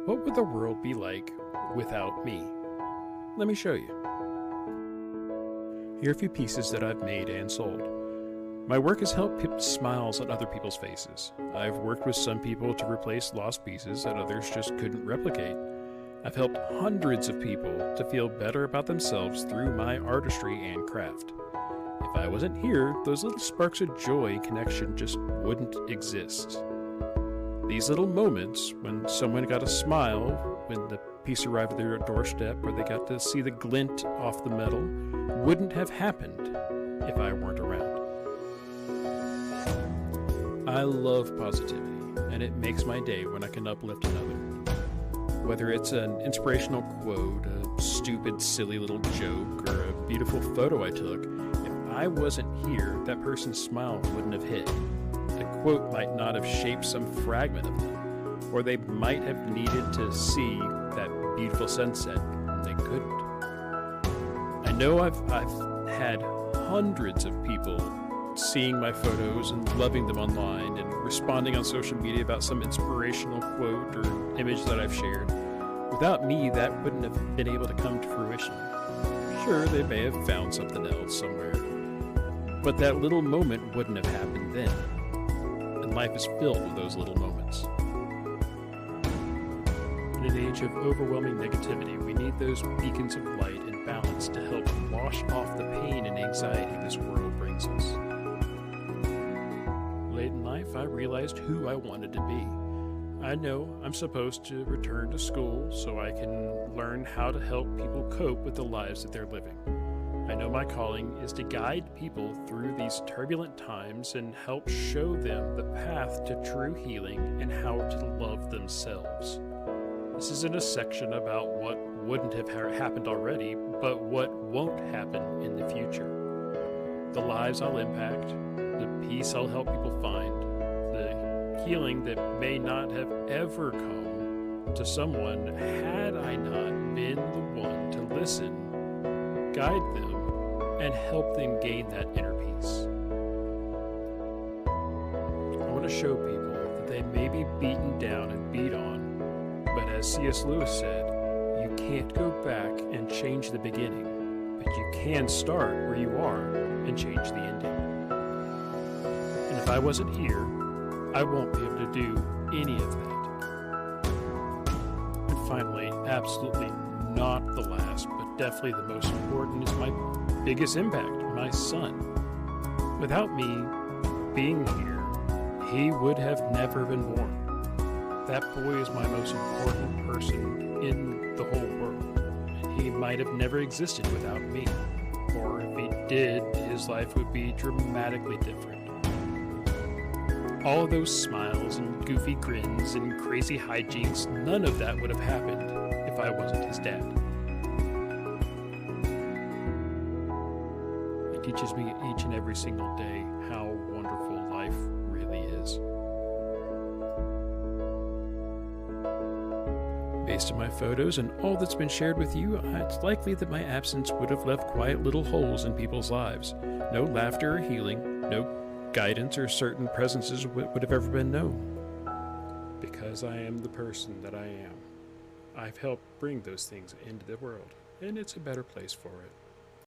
What would the world be like without me? Let me show you. Here are a few pieces that I've made and sold. My work has helped put smiles on other people's faces. I've worked with some people to replace lost pieces that others just couldn't replicate. I've helped hundreds of people to feel better about themselves through my artistry and craft. If I wasn't here, those little sparks of joy and connection just wouldn't exist. These little moments, when someone got a smile, when the piece arrived at their doorstep, or they got to see the glint off the metal, wouldn't have happened if I weren't around. I love positivity, and it makes my day when I can uplift another. Whether it's an inspirational quote, a stupid, silly little joke, or a beautiful photo I took, if I wasn't here, that person's smile wouldn't have hit. The quote might not have shaped some fragment of them, or they might have needed to see that beautiful sunset, and they couldn't. I know I've had hundreds of people seeing my photos and loving them online and responding on social media about some inspirational quote or image that I've shared. Without me, that wouldn't have been able to come to fruition. Sure, they may have found something else somewhere, but that little moment wouldn't have happened then. And life is filled with those little moments. In an age of overwhelming negativity, we need those beacons of light and balance to help wash off the pain and anxiety this world brings us. Late in life, I realized who I wanted to be. I know I'm supposed to return to school so I can learn how to help people cope with the lives that they're living. I know my calling is to guide people through these turbulent times and help show them the path to true healing and how to love themselves. This isn't a section about what wouldn't have happened already, but what won't happen in the future. The lives I'll impact, the peace I'll help people find, the healing that may not have ever come to someone had I not been the one to listen, guide them, and help them gain that inner peace. I want to show people that they may be beaten down and beat on, but as C.S. Lewis said, you can't go back and change the beginning, but you can start where you are and change the ending. And if I wasn't here, I won't be able to do any of that. And finally, absolutely not the last, but definitely the most important, is my biggest impact, my son. Without me being here, he would have never been born. That boy is my most important person in the whole world, and he might have never existed without me. Or if he did, his life would be dramatically different. All of those smiles and goofy grins and crazy hijinks, none of that would have happened if I wasn't his dad. It teaches me each and every single day how wonderful life really is. Based on my photos and all that's been shared with you, it's likely that my absence would have left quiet little holes in people's lives. No laughter or healing, no guidance or certain presences would have ever been known. Because I am the person that I am, I've helped bring those things into the world, and it's a better place for it.